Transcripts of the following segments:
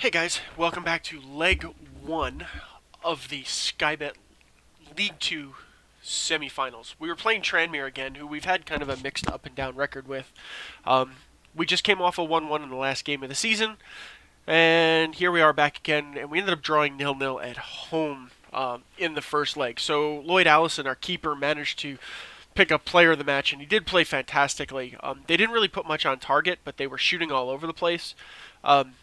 Hey guys, welcome back to leg one of the Skybet League 2 semifinals. We were playing Tranmere again, who we've had kind of a mixed up and down record with. Um, we just came off a 1-1 in the last game of the season, and here we are back again, and we ended up drawing 0-0 at home in the first leg. So Lloyd Allison, our keeper, managed to pick up player of the match, and he did play fantastically. They didn't really put much on target, but they were shooting all over the place. Um,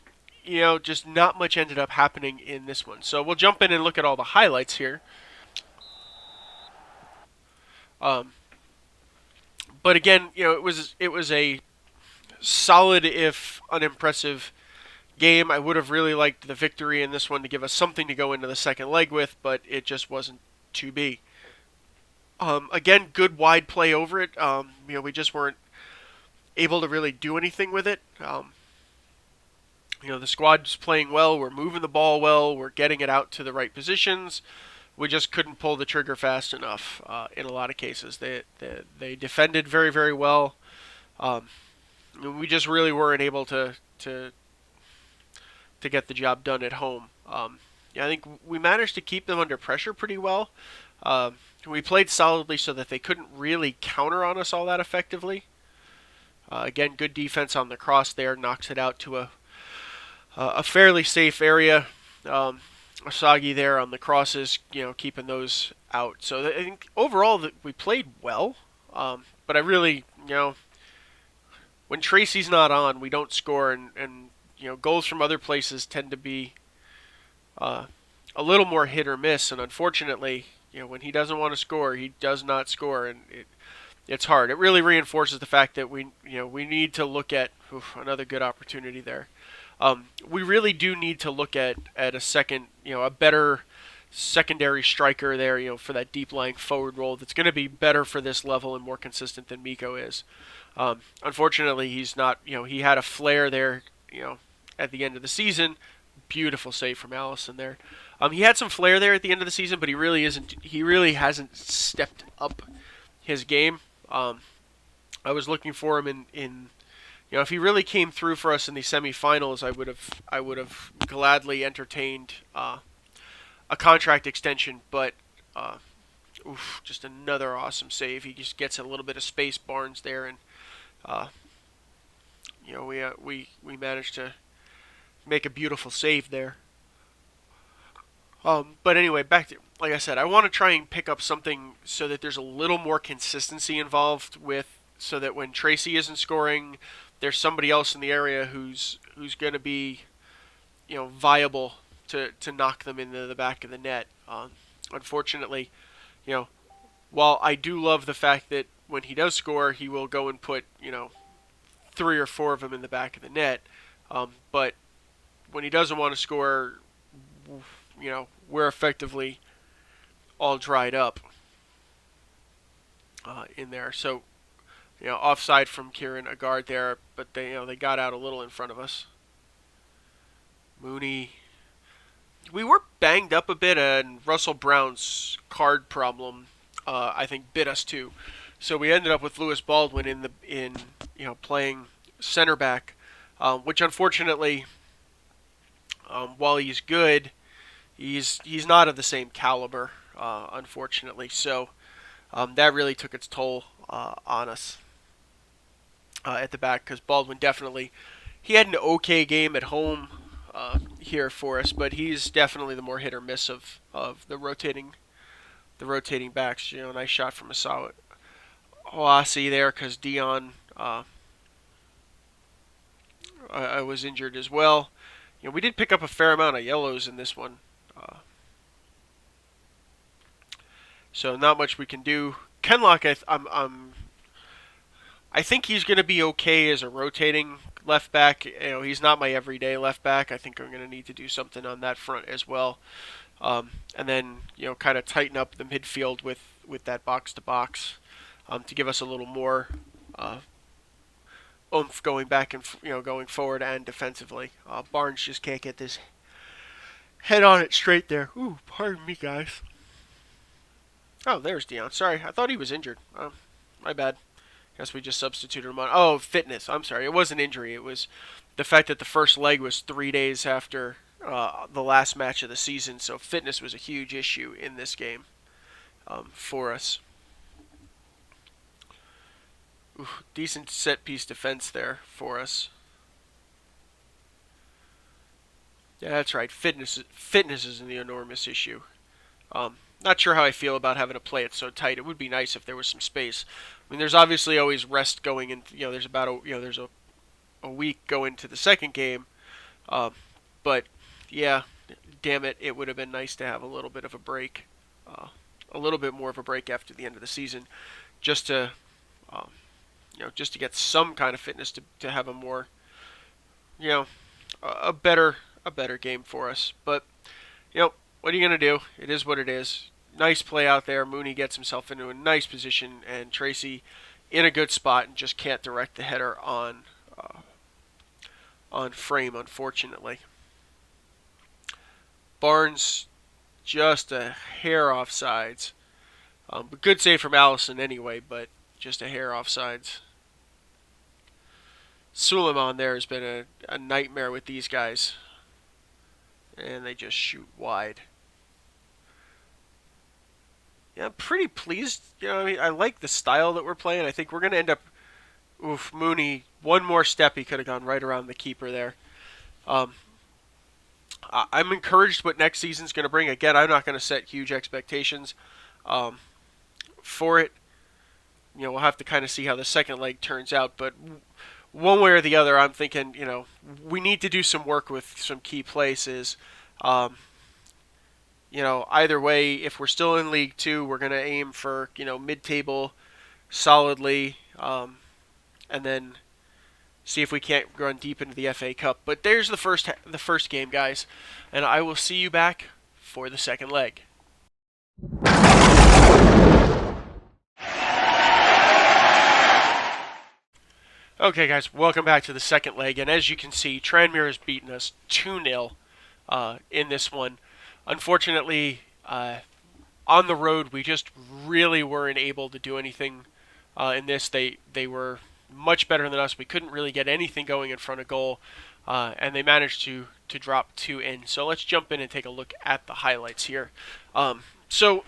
just not much ended up happening in this one. So we'll jump in and look at all the highlights here. Um, but again, it was a solid if unimpressive game. I would have really liked the victory in this one to give us something to go into the second leg with, but it just wasn't to be. Again, good wide play over it. We just weren't able to really do anything with it. The squad's playing well. We're moving the ball well. We're getting it out to the right positions. We just couldn't pull the trigger fast enough in a lot of cases. They defended very, very well. Um, we just really weren't able to get the job done at home. I think we managed to keep them under pressure pretty well. We played solidly so that they couldn't really counter on us all that effectively. Again, good defense on the cross there, knocks it out to a fairly safe area. Asagi there on the crosses, keeping those out. So I think overall that we played well, but I really, when Tracy's not on, we don't score, and goals from other places tend to be a little more hit or miss. And unfortunately, when he doesn't want to score, he does not score, and it's hard. It really reinforces the fact that we need to look at another good opportunity there. We really do need to look at a second, a better secondary striker there, for that deep lying forward role that's going to be better for this level and more consistent than Miko is. Unfortunately, he's not. He had a flare there, at the end of the season. Beautiful save from Allison there. He had some flair there at the end of the season, but he really isn't. He really hasn't stepped up his game. I was looking for him in if he really came through for us in the semifinals, I would have gladly entertained a contract extension. But just another awesome save. He just gets a little bit of space, Barnes there, and we managed to make a beautiful save there. But anyway, back to, like I said, I want to try and pick up something so that there's a little more consistency involved so that when Tracy isn't scoring, there's somebody else in the area who's going to be, viable to knock them into the back of the net. Unfortunately, while I do love the fact that when he does score, he will go and put, 3 or 4 of them in the back of the net. But when he doesn't want to score, we're effectively all dried up in there. So, offside from Kieran, a guard there, but they got out a little in front of us. Mooney. We were banged up a bit, and Russell Brown's card problem, I think, bit us too. So we ended up with Lewis Baldwin in playing center back, which unfortunately, while he's good, he's not of the same caliber, unfortunately. So that really took its toll on us at the back, because Baldwin he had an okay game at home here for us, but he's definitely the more hit or miss of the rotating backs. Nice shot from Asawa Oasi there, because Dion I was injured as well. We did pick up a fair amount of yellows in this one, so not much we can do. Kenlock, I think he's going to be okay as a rotating left back. He's not my everyday left back. I think I'm going to need to do something on that front as well, and then kind of tighten up the midfield with that box to box to give us a little more oomph going back and going forward and defensively. Barnes just can't get this head on it straight there. Ooh, pardon me, guys. Oh, there's Dion. Sorry, I thought he was injured. My bad. Guess we just substituted him on. Oh, fitness. I'm sorry. It wasn't injury. It was the fact that the first leg was 3 days after the last match of the season. So fitness was a huge issue in this game for us. Ooh, decent set piece defense there for us. Yeah, that's right. Fitness is an enormous issue. Not sure how I feel about having to play it so tight. It would be nice if there was some space. I mean, there's obviously always rest going in. There's about there's a week going to the second game. But yeah, damn it, it would have been nice to have a little bit of a break, a little bit more of a break after the end of the season, just to just to get some kind of fitness to have a more you know a better game for us. But what are you gonna do? It is what it is. Nice play out there. Mooney gets himself into a nice position, and Tracy in a good spot and just can't direct the header on frame, unfortunately. Barnes just a hair offsides. But good save from Allison anyway, but just a hair offsides. Suleiman there has been a nightmare with these guys. And they just shoot wide. Yeah, I'm pretty pleased. I like the style that we're playing. I think we're going to end up... Oof, Mooney, one more step, he could have gone right around the keeper there. I'm encouraged what next season's going to bring. Again, I'm not going to set huge expectations for it. We'll have to kind of see how the second leg turns out. But one way or the other, I'm thinking, we need to do some work with some key places. Either way, if we're still in League 2, we're going to aim for, mid-table solidly, and then see if we can't run deep into the FA Cup. But there's the first game, guys, and I will see you back for the second leg. Okay, guys, welcome back to the second leg, and as you can see, Tranmere has beaten us 2-0 in this one. Unfortunately, on the road, we just really weren't able to do anything in this. They were much better than us. We couldn't really get anything going in front of goal, and they managed to drop 2 in. So let's jump in and take a look at the highlights here. So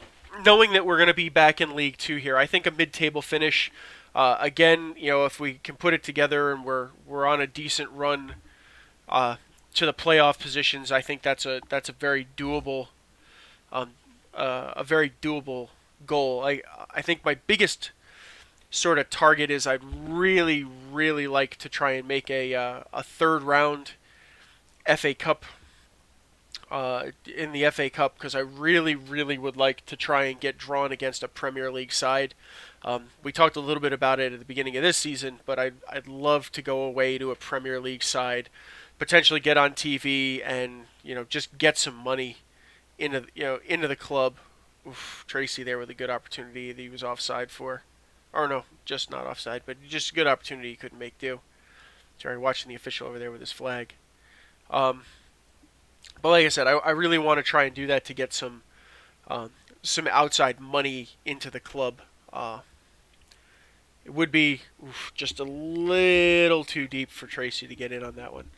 knowing that we're going to be back in League 2 here, I think a mid-table finish, again, if we can put it together and we're on a decent run to the playoff positions, I think that's a very doable goal. I think my biggest sort of target is I'd really like to try and make a third round FA Cup in the FA Cup, because I really would like to try and get drawn against a Premier League side. We talked a little bit about it at the beginning of this season, but I'd love to go away to a Premier League side, potentially get on TV and just get some money into the club. Oof, Tracy there with a good opportunity that he was offside for. Or no, just not offside, but just a good opportunity he couldn't make do. Sorry, watching the official over there with his flag. But like I said, I really want to try and do that to get some outside money into the club. It would be just a little too deep for Tracy to get in on that one.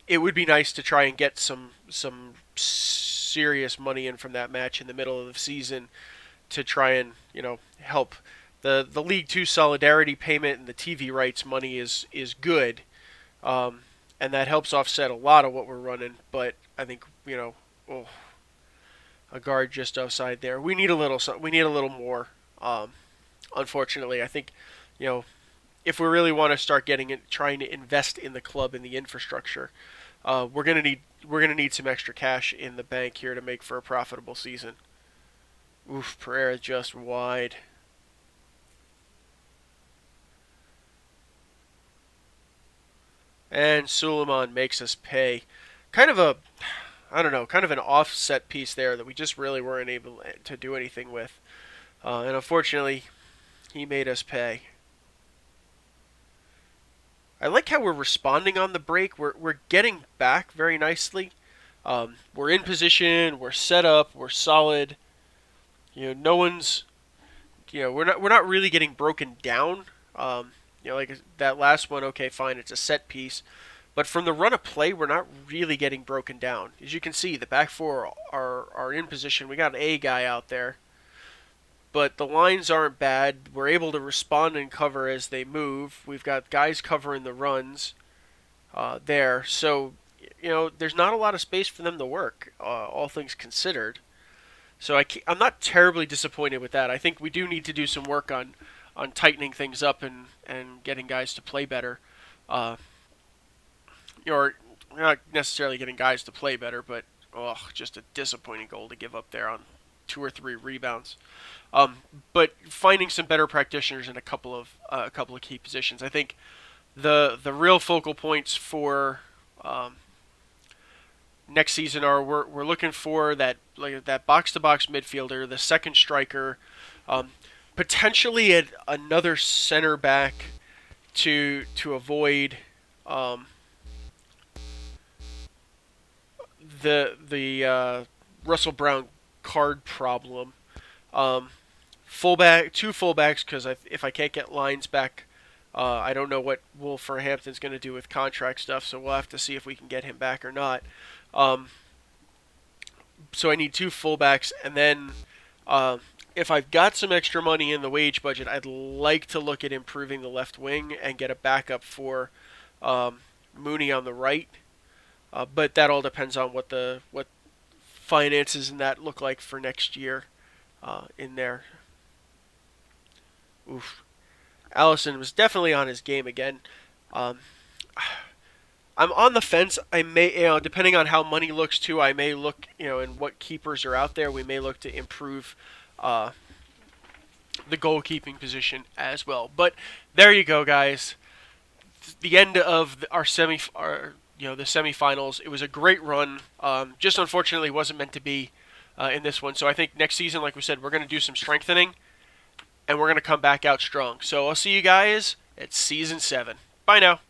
It would be nice to try and get some serious money in from that match in the middle of the season to try and help. The League 2 solidarity payment and the TV rights money is good, and that helps offset a lot of what we're running. But I think a guard just offside there. We need a little more. Unfortunately, I think if we really want to start trying to invest in the club and the infrastructure, we're gonna need some extra cash in the bank here to make for a profitable season. Oof, Pereira just wide. And Suleiman makes us pay. Kind of an offset piece there that we just really weren't able to do anything with. And unfortunately, he made us pay. I like how we're responding on the break. We're getting back very nicely. We're in position. We're set up. We're solid. No one's. We're not really getting broken down Like that last one, okay, fine, it's a set piece. But from the run of play, we're not really getting broken down. As you can see, the back four are in position. We got an A guy out there, but the lines aren't bad. We're able to respond and cover as they move. We've got guys covering the runs there. So, there's not a lot of space for them to work, all things considered. So I'm not terribly disappointed with that. I think we do need to do some work on tightening things up and getting guys to play better. Uh, or not necessarily getting guys to play better, but just a disappointing goal to give up there on 2 or 3 rebounds. But finding some better practitioners in a couple of key positions. I think the real focal points for next season are we're looking for that box to box midfielder, the second striker, potentially another center back to avoid the Russell Brown card problem. Two fullbacks, because if I can't get lines back, I don't know what Wolverhampton's going to do with contract stuff, so we'll have to see if we can get him back or not. So I need 2 fullbacks, and then if I've got some extra money in the wage budget, I'd like to look at improving the left wing and get a backup for Mooney on the right. But that all depends on what finances and that look like for next year in there. Oof. Allison was definitely on his game again. I'm on the fence. I may, depending on how money looks too, I may look, and what keepers are out there, we may look to improve the goalkeeping position as well. But there you go, guys. The end of the semifinals. It was a great run. Just unfortunately wasn't meant to be in this one. So I think next season, like we said, we're going to do some strengthening, and we're going to come back out strong. So I'll see you guys at Season 7. Bye now.